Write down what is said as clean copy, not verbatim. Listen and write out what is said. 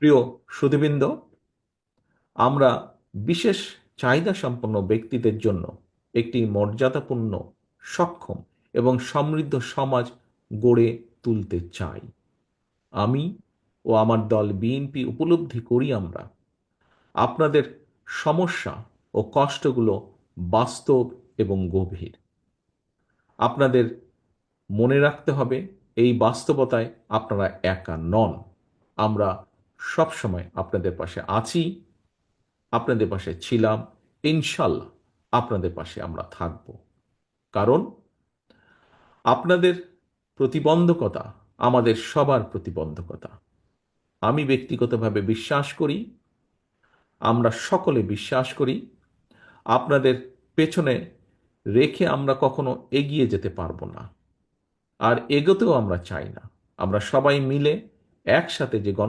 প্রিয় সুধীবৃন্দ, আমরা বিশেষ চাহিদা সম্পন্ন ব্যক্তিদের জন্য একটি মর্যাদাপূর্ণ, সক্ষম এবং সমৃদ্ধ সমাজ গড়ে তুলতে চাই। আমি ও আমার দল বিএনপি উপলব্ধি করি আমরা আপনাদের সমস্যা ও কষ্টগুলো বাস্তব এবং গভীর। আপনাদের মনে রাখতে হবে, এই বাস্তবতায় আপনারা একা নন। আমরা সবসময় আপনাদের পাশে আছি, আপনাদের পাশে ছিলাম, ইনশাল্লাহ আপনাদের পাশে আমরা থাকব। কারণ আপনাদের প্রতিবন্ধকতা আমাদের সবার প্রতিবন্ধকতা। আমি ব্যক্তিগতভাবে বিশ্বাস করি, আমরা সকলে বিশ্বাস করি, আপনাদের পেছনে রেখে আমরা কখনো এগিয়ে যেতে পারবো না, আর এগোতেও আমরা চাই না। আমরা সবাই মিলে একসাথে যে